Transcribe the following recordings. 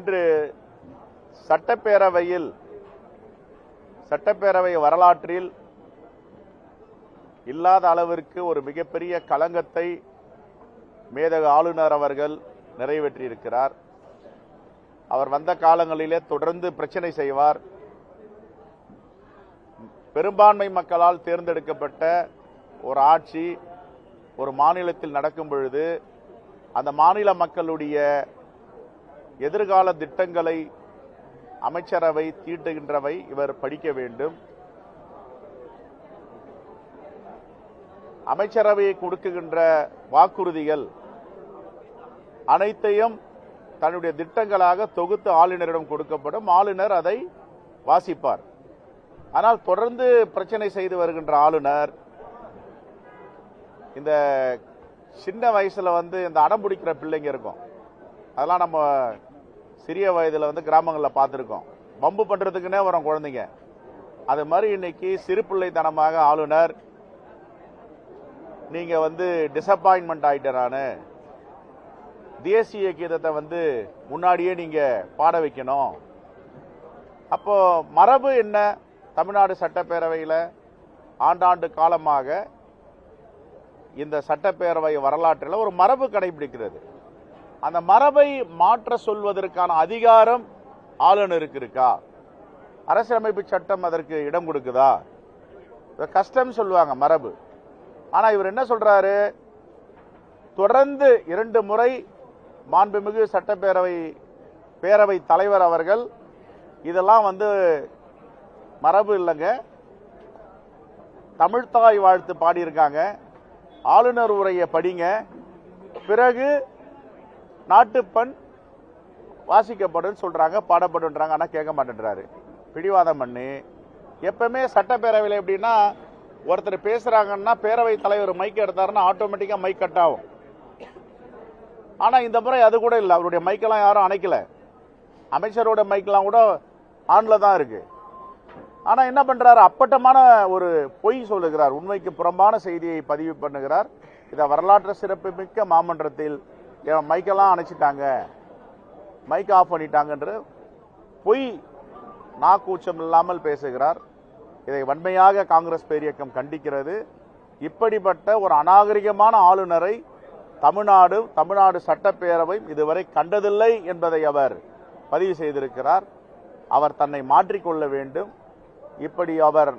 இன்று சட்டப்பேரவை வரலாற்றில் இல்லாத அளவிற்கு ஒரு மிகப்பெரிய களங்கத்தை மேதகு ஆளுநர் அவர்கள் நிறைவேற்றியிருக்கிறார். அவர் வந்த காலங்களிலே தொடர்ந்து பிரச்சனை செய்வார். பெரும்பான்மை மக்களால் தேர்ந்தெடுக்கப்பட்ட ஒரு ஆட்சி ஒரு மாநிலத்தில் நடக்கும் பொழுது அந்த மாநில மக்களுடைய எதிர்கால திட்டங்களை அமைச்சரவை தீட்டுகின்றவை இவர் படிக்க வேண்டும். அமைச்சரவை கொடுக்குகின்ற வாக்குறுதிகள் அனைத்தையும் தன்னுடைய திட்டங்களாக தொகுத்து ஆளுநரிடம் கொடுக்கப்படும். ஆளுநர் அதை வாசிப்பார். ஆனால் தொடர்ந்து பிரச்சனை செய்து வருகின்ற ஆளுநர் இந்த சின்ன வயசுல இந்த அடம் பிடிக்கிற பிள்ளைங்க இருக்கும். அதெல்லாம் நம்ம சிறிய வயதுல கிராமங்களில் பார்த்துருக்கோம். பம்பு பண்றதுக்குன்னே வரும் குழந்தைங்க. அது மாதிரி இன்னைக்கு சிறு பிள்ளைத்தனமாக ஆளுநர் நீங்க டிசப்பாயின்மெண்ட் ஆயிட்டாரானு தேசிய கீதத்தை முன்னாடியே நீங்க பாட வைக்கணும். அப்போ மரபு என்ன? தமிழ்நாடு சட்டப்பேரவையில் ஆண்டாண்டு காலமாக இந்த சட்டப்பேரவை வரலாற்றில் ஒரு மரபு கடைபிடிக்கிறது. அந்த மரபை மாற்ற சொல்வதற்கான அதிகாரம் ஆளுநருக்கு இருக்கா? அரசியலமைப்பு சட்டம் அதற்கு இடம் கொடுக்குதா? கஷ்டம் சொல்லுவாங்க மரபு. ஆனா இவர் என்ன சொல்றாரு? தொடர்ந்து 2 முறை மாண்புமிகு பேரவை தலைவர் அவர்கள் இதெல்லாம் மரபு இல்லைங்க, தமிழ்த்தாய் வாழ்த்து பாடியிருக்காங்க, ஆளுநர் உரையை படிங்க, பிறகு நாட்டுப்பண் வாசிக்கப்படும் சொல்றாங்க, பாடப்படுன்றாங்க. ஆனா கேட்க மாட்டேன்றாரு. பிடிவாதம் பண்ணி எப்பவுமே சட்டப்பேரவையில் எப்படின்னா ஒருத்தர் பேசுறாங்கன்னா பேரவை தலைவர் மைக் எடுத்தாருன்னா ஆட்டோமேட்டிக்கா மைக் கட் ஆகும். ஆனா இந்த முறை அது கூட இல்லை. அவருடைய மைக்கெல்லாம் யாரும் அணைக்கல. அமைச்சரோட மைக்கெல்லாம் கூட ஆன்ல தான் இருக்கு. ஆனா என்ன பண்றாரு? அப்பட்டமான ஒரு பொய் சொல்லுகிறார். உண்மைக்கு புறம்பான செய்தியை பதிவு பண்ணுகிறார். இத வரலாற்று சிறப்பு மிக்க மாமன்றத்தில் மைக்கெல்லாம் அணைச்சிட்டாங்க, மைக் ஆஃப் பண்ணிட்டாங்கன்ற பொய் நாக்கூச்சம் இல்லாமல் பேசுகிறார். இதை வன்மையாக காங்கிரஸ் பேரியக்கம் கண்டிக்கிறது. இப்படிப்பட்ட ஒரு அநாகரிகமான ஆளுநரை தமிழ்நாடு சட்டப்பேரவை இதுவரை கண்டதில்லை என்பதை அவர் பதிவு செய்திருக்கிறார். அவர் தன்னை மாற்றிக்கொள்ள வேண்டும். இப்படி அவர்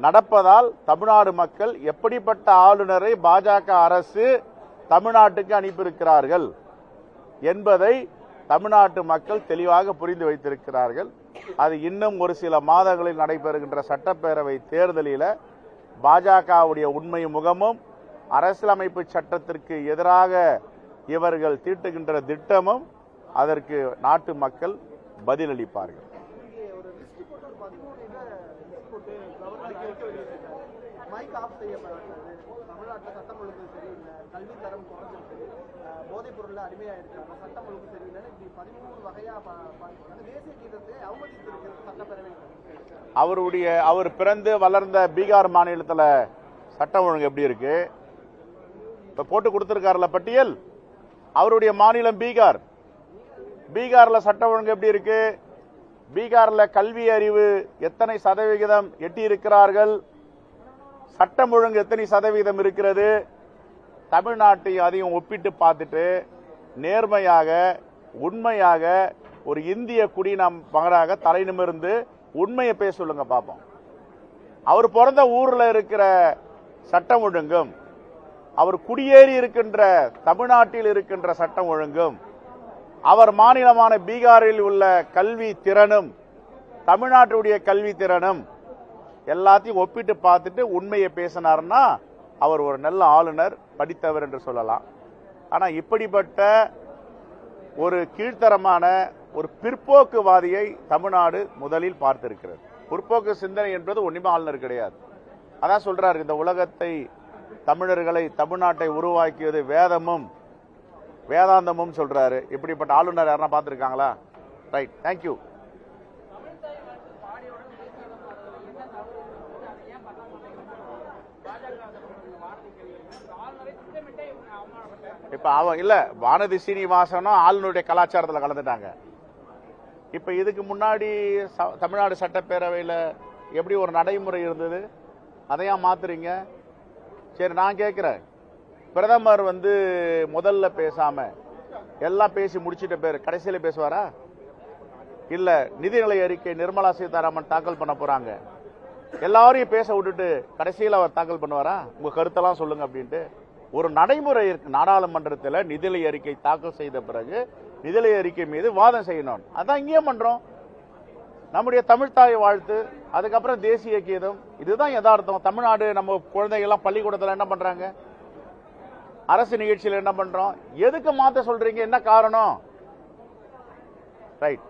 நடப்பதால் தமிழ்நாடு மக்கள் எப்படிப்பட்ட ஆளுநரை பாஜக அரசு தமிழ்நாட்டுக்கு அனுப்பியிருக்கிறார்கள் என்பதை தமிழ்நாட்டு மக்கள் தெளிவாக புரிந்து வைத்திருக்கிறார்கள். அது இன்னும் ஒரு சில மாதங்களில் நடைபெறுகின்ற சட்டப்பேரவை தேர்தலில் பாஜகவுடைய உண்மை முகமும் அரசியலமைப்பு சட்டத்திற்கு எதிராக இவர்கள் தீட்டுகின்ற திட்டமும் அதற்கு நாட்டு மக்கள் பதிலளிப்பார்கள். அவர் பிறந்து வளர்ந்த பீகார் மாநிலத்தில் சட்டம் ஒழுங்கு எப்படி இருக்கு? இப்ப போட்டு கொடுத்திருக்காருல பட்டியல். அவருடைய மாநிலம் பீகார்ல சட்டம் ஒழுங்கு எப்படி இருக்கு? பீகார்ல கல்வி அறிவு எத்தனை சதவிகிதம் எட்டி இருக்கிறார்கள்? சட்டம் ஒழுங்கு எத்தனை சதவிகிதம் இருக்கிறது? தமிழ்நாட்டை அதையும் ஒப்பிட்டு பார்த்துட்டு நேர்மையாக உண்மையாக ஒரு இந்திய குடியினம் மகனாக தலை நிமிர்ந்து உண்மையை பேச சொல்லுங்க பார்ப்போம். அவர் பிறந்த ஊர்ல இருக்கிற சட்டம் ஒழுங்கும் அவர் குடியேறி இருக்கின்ற தமிழ்நாட்டில் இருக்கின்ற சட்டம் ஒழுங்கும் அவர் மாநிலமான பீகாரில் உள்ள கல்வி திறனும் தமிழ்நாட்டுடைய கல்வி திறனும் எல்லாத்தையும் ஒப்பிட்டு பார்த்துட்டு உண்மையை பேசினார்னா அவர் ஒரு நல்ல ஆளுநர், படித்தவர் என்று சொல்லலாம். ஆனா இப்படிப்பட்ட ஒரு கீழ்த்தரமான ஒரு பிற்போக்குவாதியை தமிழ்நாடு முதலில் பார்த்திருக்கிறது. பிற்போக்கு சிந்தனை என்பது ஒன்றுமே ஆளுநர் கிடையாது. அதான் சொல்றாரு, இந்த உலகத்தை தமிழர்களை தமிழ்நாட்டை உருவாக்கியது வேதாந்தமும் சொல்றாரு. இப்படிப்பட்ட ஆளுநர் யாரா பார்த்திருக்காங்களா? Right, thank you. இப்ப அவன் இல்ல, வானதி சீனிவாசனும் ஆளுநருடைய கலாச்சாரத்தில் கலந்துட்டாங்க. இப்ப இதுக்கு முன்னாடி தமிழ்நாடு சட்டப்பேரவையில் எப்படி ஒரு நடைமுறை இருந்தது, அதையா மாத்துறீங்க? சரி, நான் கேட்கிறேன், பிரதமர் முதல்ல பேசாம எல்லாம் பேசி முடிச்சிட்ட பேர் கடைசியில பேசுவாரா? இல்ல நிதிநிலை அறிக்கை நிர்மலா சீதாராமன் தாக்கல் பண்ண போறாங்க, எல்லாரையும் பேச விட்டுட்டு கடைசியில் அவர் தாக்கல் பண்ணுவாரா? உங்க கருத்தெல்லாம் சொல்லுங்க அப்படின்ட்டு ஒரு நடைமுறை இருக்கு. நாடாளுமன்றத்தில் நிதிநிலை அறிக்கை தாக்கல் செய்த பிறகு நிதிநிலை அறிக்கை மீது வாதம் செய்யணும். அதான் இங்கேயும் பண்றோம். நம்முடைய தமிழ்தாய் வாழ்த்து, அதுக்கப்புறம் தேசிய கீதம், இதுதான் யதார்த்தம். தமிழ்நாடு நம்ம குழந்தைகள்லாம் பள்ளிக்கூடத்தில் என்ன பண்றாங்க, அரசு நிகழ்ச்சியில் என்ன பண்றோம், எதுக்கு மாத்த சொல்றீங்க, என்ன காரணம்? ரைட்.